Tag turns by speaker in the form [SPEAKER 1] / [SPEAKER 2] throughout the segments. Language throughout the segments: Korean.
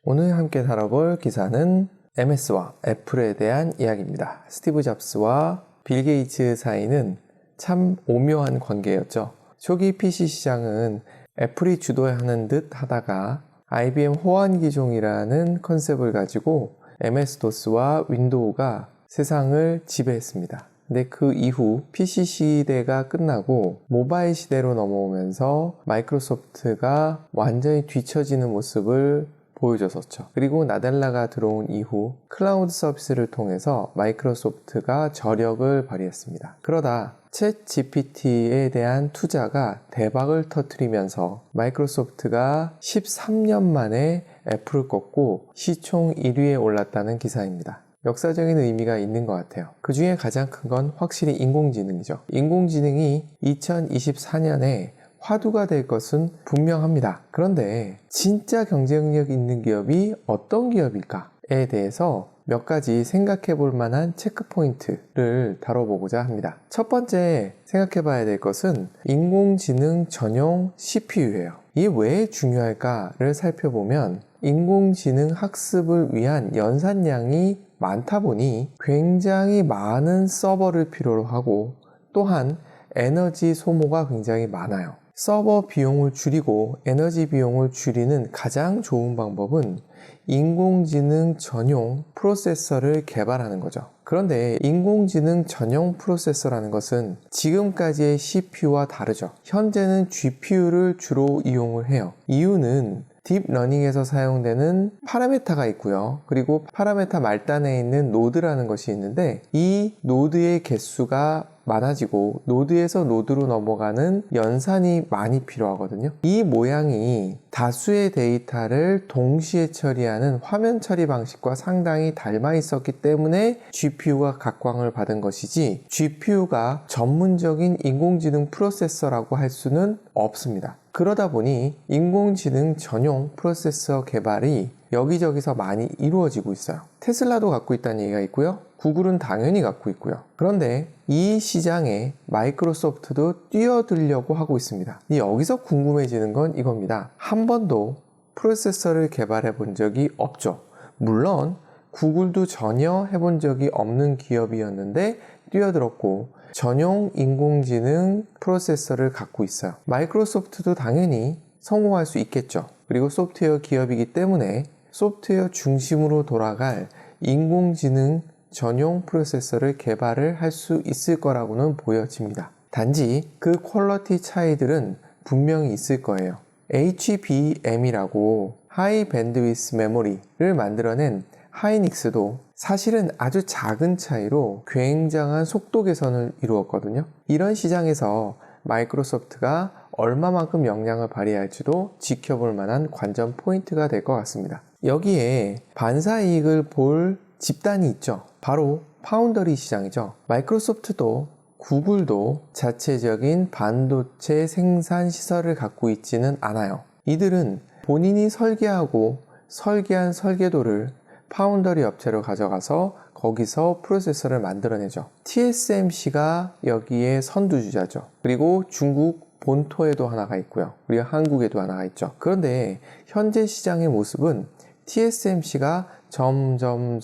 [SPEAKER 1] 오늘 함께 다뤄볼 기사는 MS와 애플에 대한 이야기입니다. 스티브 잡스와 빌 게이츠 사이는 참 오묘한 관계였죠. 초기 PC 시장은 애플이 주도하는 듯 하다가 IBM 호환기종이라는 컨셉을 가지고 MS-DOS와 윈도우가 세상을 지배했습니다. 근데 그 이후 PC 시대가 끝나고 모바일 시대로 넘어오면서 마이크로소프트가 완전히 뒤처지는 모습을 보여줬었죠. 그리고 나델라가 들어온 이후 클라우드 서비스를 통해서 마이크로소프트가 저력을 발휘했습니다. 그러다 챗 GPT에 대한 투자가 대박을 터뜨리면서 마이크로소프트가 13년 만에 애플을 꺾고 시총 1위에 올랐다는 기사입니다. 역사적인 의미가 있는 것 같아요. 그 중에 가장 큰 건 확실히 인공지능이죠. 인공지능이 2024년에 화두가 될 것은 분명합니다. 그런데 진짜 경쟁력 있는 기업이 어떤 기업일까에 대해서 몇 가지 생각해 볼 만한 체크 포인트를 다뤄보고자 합니다. 첫 번째 생각해 봐야 될 것은 인공지능 전용 CPU예요. 이게 왜 중요할까를 살펴보면 인공지능 학습을 위한 연산량이 많다 보니 굉장히 많은 서버를 필요로 하고 또한 에너지 소모가 굉장히 많아요. 서버 비용을 줄이고 에너지 비용을 줄이는 가장 좋은 방법은 인공지능 전용 프로세서를 개발하는 거죠. 그런데 인공지능 전용 프로세서라는 것은 지금까지의 CPU와 다르죠. 현재는 GPU를 주로 이용을 해요. 이유는 딥러닝에서 사용되는 파라메타가 있고요. 그리고 파라메타 말단에 있는 노드라는 것이 있는데 이 노드의 개수가 많아지고 노드에서 노드로 넘어가는 연산이 많이 필요하거든요. 이 모양이 다수의 데이터를 동시에 처리하는 화면 처리 방식과 상당히 닮아 있었기 때문에 GPU가 각광을 받은 것이지 GPU가 전문적인 인공지능 프로세서라고 할 수는 없습니다. 그러다 보니 인공지능 전용 프로세서 개발이 여기저기서 많이 이루어지고 있어요. 테슬라도 갖고 있다는 얘기가 있고요. 구글은 당연히 갖고 있고요. 그런데 이 시장에 마이크로소프트도 뛰어들려고 하고 있습니다. 여기서 궁금해지는 건 이겁니다. 한 번도 프로세서를 개발해 본 적이 없죠. 물론 구글도 전혀 해본 적이 없는 기업이었는데 뛰어들었고 전용 인공지능 프로세서를 갖고 있어요. 마이크로소프트도 당연히 성공할 수 있겠죠. 그리고 소프트웨어 기업이기 때문에 소프트웨어 중심으로 돌아갈 인공지능 전용 프로세서를 개발을 할 수 있을 거라고는 보여집니다. 단지 그 퀄리티 차이들은 분명히 있을 거예요. HBM이라고 하이 밴드위스 메모리를 만들어낸 하이닉스도 사실은 아주 작은 차이로 굉장한 속도 개선을 이루었거든요. 이런 시장에서 마이크로소프트가 얼마만큼 역량을 발휘할지도 지켜볼 만한 관전 포인트가 될 것 같습니다. 여기에 반사이익을 볼 집단이 있죠. 바로 파운더리 시장이죠. 마이크로소프트도 구글도 자체적인 반도체 생산 시설을 갖고 있지는 않아요. 이들은 본인이 설계하고 설계한 설계도를 파운더리 업체로 가져가서 거기서 프로세서를 만들어내죠. TSMC가 여기에 선두주자죠. 그리고 중국 본토에도 하나가 있고요. 그리고 한국에도 하나가 있죠. 그런데 현재 시장의 모습은 TSMC가 점점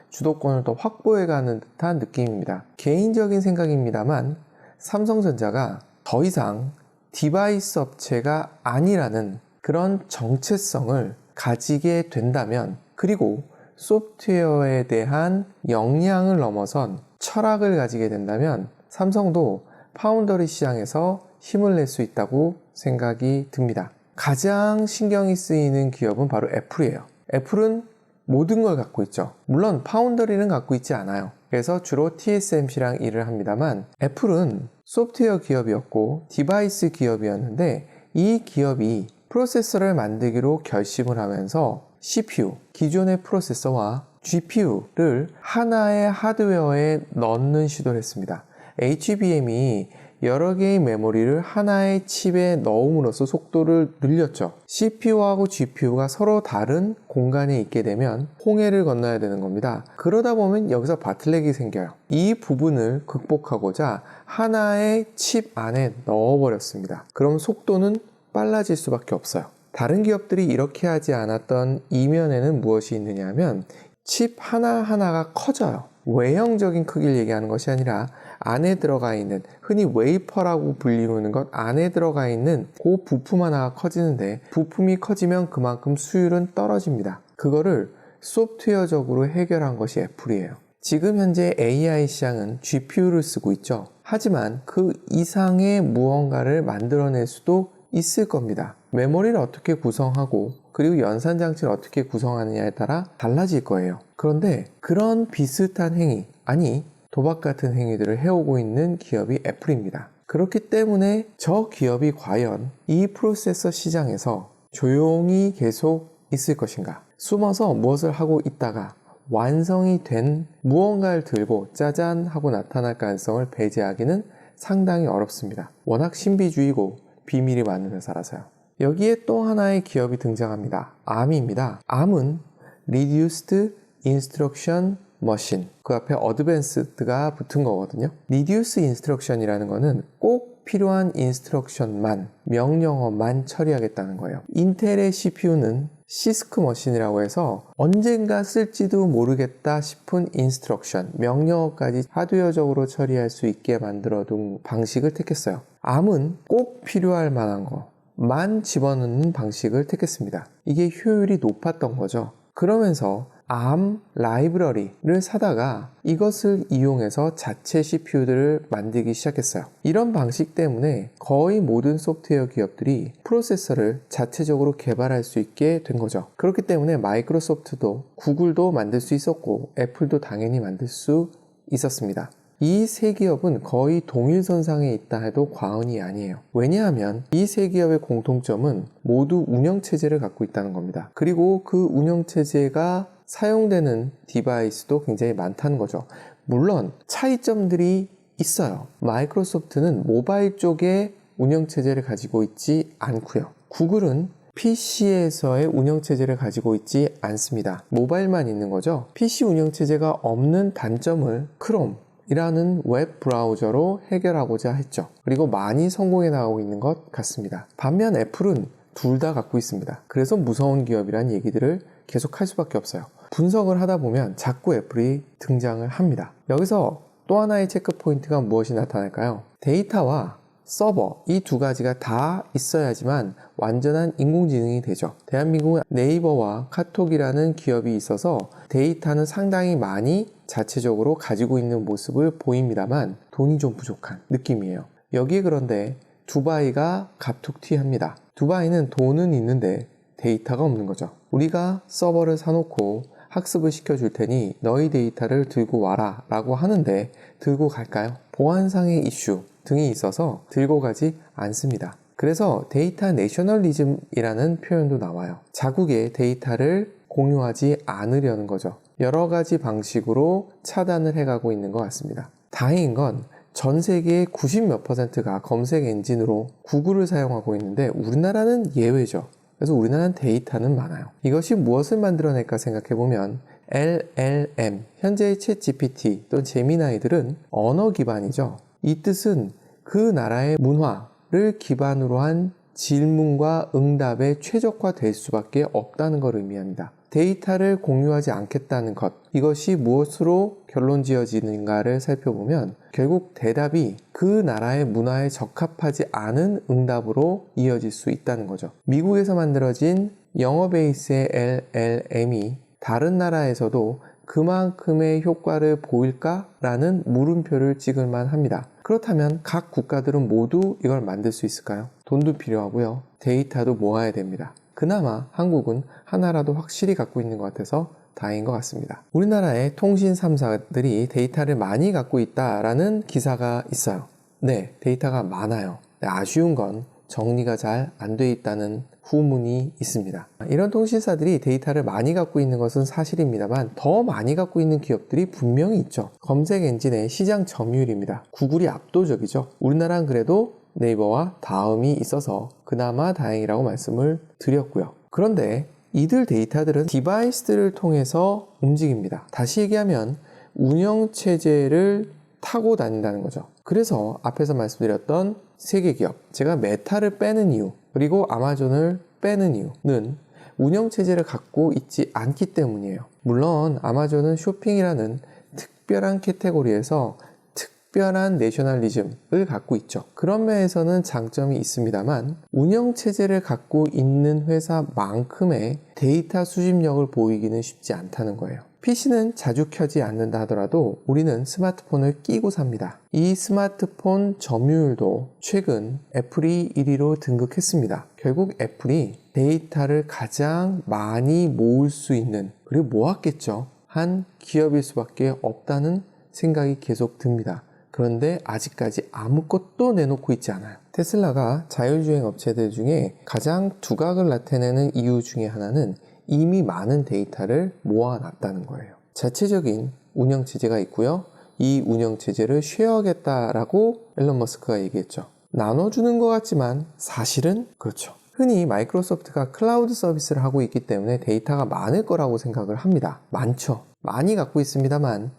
[SPEAKER 1] 주도권을 더 확보해가는 듯한 느낌입니다. 개인적인 생각입니다만 삼성전자가 더 이상 디바이스 업체가 아니라는 그런 정체성을 가지게 된다면 그리고 소프트웨어에 대한 역량을 넘어선 철학을 가지게 된다면 삼성도 파운더리 시장에서 힘을 낼 수 있다고 생각이 듭니다. 가장 신경이 쓰이는 기업은 바로 애플이에요. 애플은 모든 걸 갖고 있죠. 물론 파운더리는 갖고 있지 않아요. 그래서 주로 TSMC랑 일을 합니다만 애플은 소프트웨어 기업이었고 디바이스 기업이었는데 이 기업이 프로세서를 만들기로 결심을 하면서 CPU, 기존의 프로세서와 GPU를 하나의 하드웨어에 넣는 시도를 했습니다. HBM이 여러 개의 메모리를 하나의 칩에 넣음으로써 속도를 늘렸죠. CPU하고 GPU가 서로 다른 공간에 있게 되면 홍해를 건너야 되는 겁니다. 그러다 보면 여기서 바틀렉이 생겨요. 이 부분을 극복하고자 하나의 칩 안에 넣어버렸습니다. 그럼 속도는 빨라질 수밖에 없어요. 다른 기업들이 이렇게 하지 않았던 이면에는 무엇이 있느냐 하면 칩 하나하나가 커져요. 외형적인 크기를 얘기하는 것이 아니라 안에 들어가 있는, 흔히 웨이퍼라고 불리우는 것 안에 들어가 있는 그 부품 하나가 커지는데, 부품이 커지면 그만큼 수율은 떨어집니다. 그거를 소프트웨어적으로 해결한 것이 애플이에요. 지금 현재 AI 시장은 GPU를 쓰고 있죠. 하지만 그 이상의 무언가를 만들어낼 수도 있을 겁니다. 메모리를 어떻게 구성하고 그리고 연산장치를 어떻게 구성하느냐에 따라 달라질 거예요. 그런데 그런 비슷한 행위, 아니 도박 같은 행위들을 해오고 있는 기업이 애플입니다. 그렇기 때문에 저 기업이 과연 이 프로세서 시장에서 조용히 계속 있을 것인가, 숨어서 무엇을 하고 있다가 완성이 된 무언가를 들고 짜잔 하고 나타날 가능성을 배제하기는 상당히 어렵습니다. 워낙 신비주의고 비밀이 많은 회사라서요. 여기에 또 하나의 기업이 등장합니다. ARM입니다. ARM은 Reduced Instruction Machine, 그 앞에 Advanced가 붙은 거거든요. Reduced Instruction이라는 거는 꼭 필요한 인스트럭션만, 명령어만 처리하겠다는 거예요. 인텔의 CPU는 시스크 머신이라고 해서 언젠가 쓸지도 모르겠다 싶은 인스트럭션, 명령어까지 하드웨어적으로 처리할 수 있게 만들어둔 방식을 택했어요. ARM은 꼭 필요할 만한 것만 집어넣는 방식을 택했습니다. 이게 효율이 높았던 거죠. 그러면서 ARM 라이브러리를 사다가 이것을 이용해서 자체 CPU들을 만들기 시작했어요. 이런 방식 때문에 거의 모든 소프트웨어 기업들이 프로세서를 자체적으로 개발할 수 있게 된 거죠. 그렇기 때문에 마이크로소프트도 구글도 만들 수 있었고 애플도 당연히 만들 수 있었습니다. 이 세 기업은 거의 동일선상에 있다 해도 과언이 아니에요. 왜냐하면 이 세 기업의 공통점은 모두 운영체제를 갖고 있다는 겁니다. 그리고 그 운영체제가 사용되는 디바이스도 굉장히 많다는 거죠. 물론 차이점들이 있어요. 마이크로소프트는 모바일 쪽에 운영체제를 가지고 있지 않고요. 구글은 PC에서의 운영체제를 가지고 있지 않습니다. 모바일만 있는 거죠. PC 운영체제가 없는 단점을 크롬 이라는 웹 브라우저로 해결하고자 했죠. 그리고 많이 성공해 나가고 있는 것 같습니다. 반면 애플은 둘 다 갖고 있습니다. 그래서 무서운 기업이란 얘기들을 계속 할 수밖에 없어요. 분석을 하다 보면 자꾸 애플이 등장을 합니다. 여기서 또 하나의 체크 포인트가 무엇이 나타날까요? 데이터와 서버, 이 두 가지가 다 있어야지만 완전한 인공지능이 되죠. 대한민국은 네이버와 카톡이라는 기업이 있어서 데이터는 상당히 많이 자체적으로 가지고 있는 모습을 보입니다만 돈이 좀 부족한 느낌이에요. 여기에 그런데 두바이가 갑툭튀합니다. 두바이는 돈은 있는데 데이터가 없는 거죠. 우리가 서버를 사놓고 학습을 시켜줄 테니 너희 데이터를 들고 와라 라고 하는데 들고 갈까요? 보안상의 이슈 등이 있어서 들고 가지 않습니다. 그래서 데이터 내셔널리즘이라는 표현도 나와요. 자국의 데이터를 공유하지 않으려는 거죠. 여러 가지 방식으로 차단을 해가고 있는 것 같습니다. 다행인 건 전 세계의 90몇 %가 검색 엔진으로 구글을 사용하고 있는데 우리나라는 예외죠. 그래서 우리나라는 데이터는 많아요. 이것이 무엇을 만들어낼까 생각해보면 LLM, 현재의 챗GPT 또는 제미나이들은 언어 기반이죠. 이 뜻은 그 나라의 문화를 기반으로 한 질문과 응답에 최적화될 수밖에 없다는 걸 의미합니다. 데이터를 공유하지 않겠다는 것, 이것이 무엇으로 결론 지어지는가를 살펴보면 결국 대답이 그 나라의 문화에 적합하지 않은 응답으로 이어질 수 있다는 거죠. 미국에서 만들어진 영어 베이스의 LLM이 다른 나라에서도 그만큼의 효과를 보일까라는 물음표를 찍을 만합니다. 그렇다면 각 국가들은 모두 이걸 만들 수 있을까요? 돈도 필요하고요. 데이터도 모아야 됩니다. 그나마 한국은 하나라도 확실히 갖고 있는 것 같아서 다행인 것 같습니다. 우리나라의 통신 3사들이 데이터를 많이 갖고 있다라는 기사가 있어요. 네, 데이터가 많아요. 아쉬운 건 정리가 잘 안 돼 있다는 후문이 있습니다. 이런 통신사들이 데이터를 많이 갖고 있는 것은 사실입니다만 더 많이 갖고 있는 기업들이 분명히 있죠. 검색 엔진의 시장 점유율입니다. 구글이 압도적이죠. 우리나라는 그래도 네이버와 다음이 있어서 그나마 다행이라고 말씀을 드렸고요. 그런데 이들 데이터들은 디바이스들을 통해서 움직입니다. 다시 얘기하면 운영체제를 타고 다닌다는 거죠. 그래서 앞에서 말씀드렸던 세계 기업, 제가 메타를 빼는 이유, 그리고 아마존을 빼는 이유는 운영체제를 갖고 있지 않기 때문이에요. 물론 아마존은 쇼핑이라는 특별한 캐테고리에서 특별한 내셔널리즘을 갖고 있죠. 그런 면에서는 장점이 있습니다만 운영체제를 갖고 있는 회사만큼의 데이터 수집력을 보이기는 쉽지 않다는 거예요. PC는 자주 켜지 않는다 하더라도 우리는 스마트폰을 끼고 삽니다. 이 스마트폰 점유율도 최근 애플이 1위로 등극했습니다. 결국 애플이 데이터를 가장 많이 모을 수 있는, 그리고 모았겠죠, 한 기업일 수밖에 없다는 생각이 계속 듭니다. 그런데 아직까지 아무것도 내놓고 있지 않아요. 테슬라가 자율주행 업체들 중에 가장 두각을 나타내는 이유 중에 하나는 이미 많은 데이터를 모아놨다는 거예요. 자체적인 운영체제가 있고요. 이 운영체제를 쉐어하겠다라고 앨런 머스크가 얘기했죠. 나눠주는 것 같지만 사실은 그렇죠. 흔히 마이크로소프트가 클라우드 서비스를 하고 있기 때문에 데이터가 많을 거라고 생각을 합니다. 많죠. 많이 갖고 있습니다만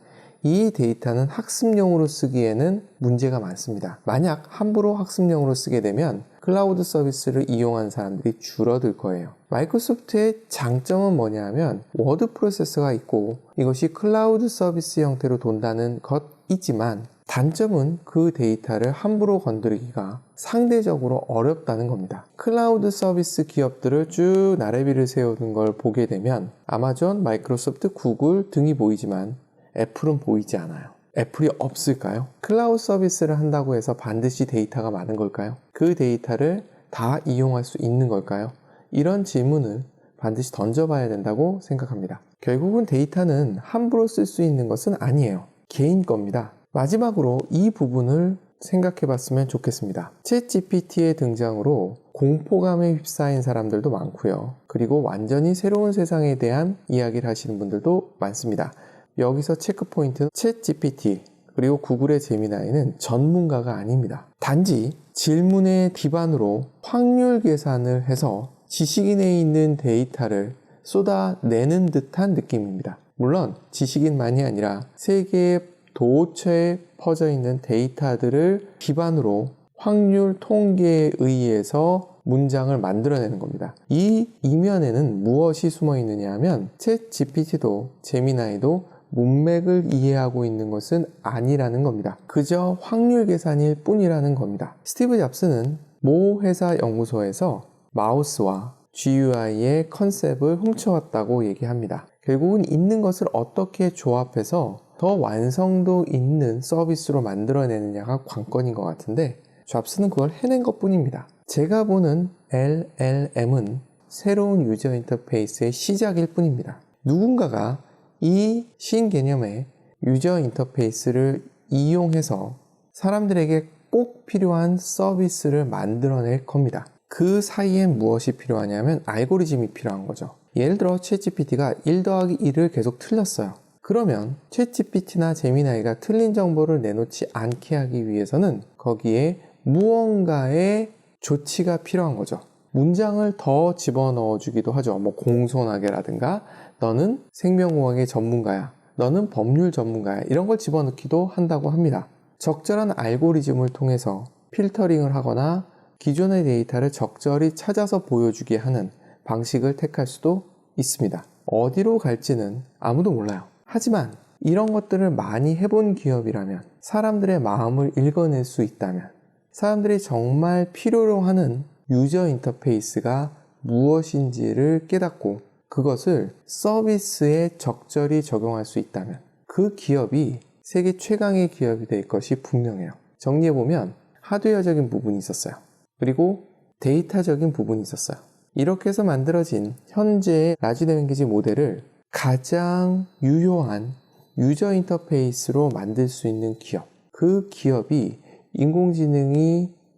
[SPEAKER 1] 이 데이터는 학습용으로 쓰기에는 문제가 많습니다. 만약 함부로 학습용으로 쓰게 되면 클라우드 서비스를 이용한 사람들이 줄어들 거예요. 마이크로소프트의 장점은 뭐냐면 워드 프로세서가 있고 이것이 클라우드 서비스 형태로 돈다는 것이지만 단점은 그 데이터를 함부로 건드리기가 상대적으로 어렵다는 겁니다. 클라우드 서비스 기업들을 쭉 나래비를 세우는 걸 보게 되면 아마존, 마이크로소프트, 구글 등이 보이지만 애플은 보이지 않아요. 애플이 없을까요? 클라우드 서비스를 한다고 해서 반드시 데이터가 많은 걸까요? 그 데이터를 다 이용할 수 있는 걸까요? 이런 질문을 반드시 던져봐야 된다고 생각합니다. 결국은 데이터는 함부로 쓸 수 있는 것은 아니에요. 개인 겁니다. 마지막으로 이 부분을 생각해 봤으면 좋겠습니다. 챗 GPT의 등장으로 공포감에 휩싸인 사람들도 많고요. 그리고 완전히 새로운 세상에 대한 이야기를 하시는 분들도 많습니다. 여기서 체크포인트는 챗 GPT 그리고 구글의 제미나이는 전문가가 아닙니다. 단지 질문의 기반으로 확률 계산을 해서 지식인에 있는 데이터를 쏟아내는 듯한 느낌입니다. 물론 지식인만이 아니라 세계의 도처에 퍼져 있는 데이터들을 기반으로 확률 통계에 의해서 문장을 만들어내는 겁니다. 이 이면에는 무엇이 숨어 있느냐 하면 챗 GPT도 제미나이도 문맥을 이해하고 있는 것은 아니라는 겁니다. 그저 확률 계산일 뿐이라는 겁니다. 스티브 잡스는 모 회사 연구소에서 마우스와 GUI의 컨셉을 훔쳐왔다고 얘기합니다. 결국은 있는 것을 어떻게 조합해서 더 완성도 있는 서비스로 만들어내느냐가 관건인 것 같은데 잡스는 그걸 해낸 것 뿐입니다. 제가 보는 LLM은 새로운 유저 인터페이스의 시작일 뿐입니다. 누군가가 이 신개념의 유저 인터페이스를 이용해서 사람들에게 꼭 필요한 서비스를 만들어낼 겁니다. 그 사이엔 무엇이 필요하냐면 알고리즘이 필요한 거죠. 예를 들어 챗GPT가 1 더하기 1을 계속 틀렸어요. 그러면 챗GPT나 제미나이가 틀린 정보를 내놓지 않게 하기 위해서는 거기에 무언가의 조치가 필요한 거죠. 문장을 더 집어넣어 주기도 하죠. 공손하게라든가 너는 생명공학의 전문가야, 너는 법률 전문가야, 이런 걸 집어넣기도 한다고 합니다. 적절한 알고리즘을 통해서 필터링을 하거나 기존의 데이터를 적절히 찾아서 보여주게 하는 방식을 택할 수도 있습니다. 어디로 갈지는 아무도 몰라요. 하지만 이런 것들을 많이 해본 기업이라면, 사람들의 마음을 읽어낼 수 있다면, 사람들이 정말 필요로 하는 유저 인터페이스가 무엇인지를 깨닫고 그것을 서비스에 적절히 적용할 수 있다면 그 기업이 세계 최강의 기업이 될 것이 분명해요. 정리해보면 하드웨어적인 부분이 있었어요. 그리고 데이터적인 부분이 있었어요. 이렇게 해서 만들어진 현재의 라지 랭귀지 모델을 가장 유효한 유저 인터페이스로 만들 수 있는 기업, 그 기업이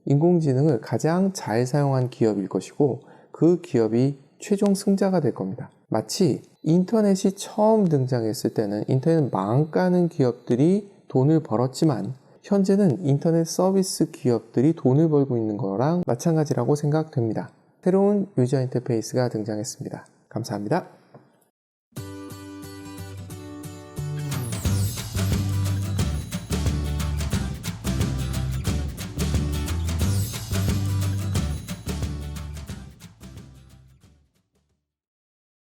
[SPEAKER 1] 인공지능을 가장 잘 사용한 기업일 것이고 그 기업이 최종 승자가 될 겁니다. 마치 인터넷이 처음 등장했을 때는 인터넷 망가는 기업들이 돈을 벌었지만 현재는 인터넷 서비스 기업들이 돈을 벌고 있는 거랑 마찬가지라고 생각됩니다. 새로운 유저 인터페이스가 등장했습니다. 감사합니다.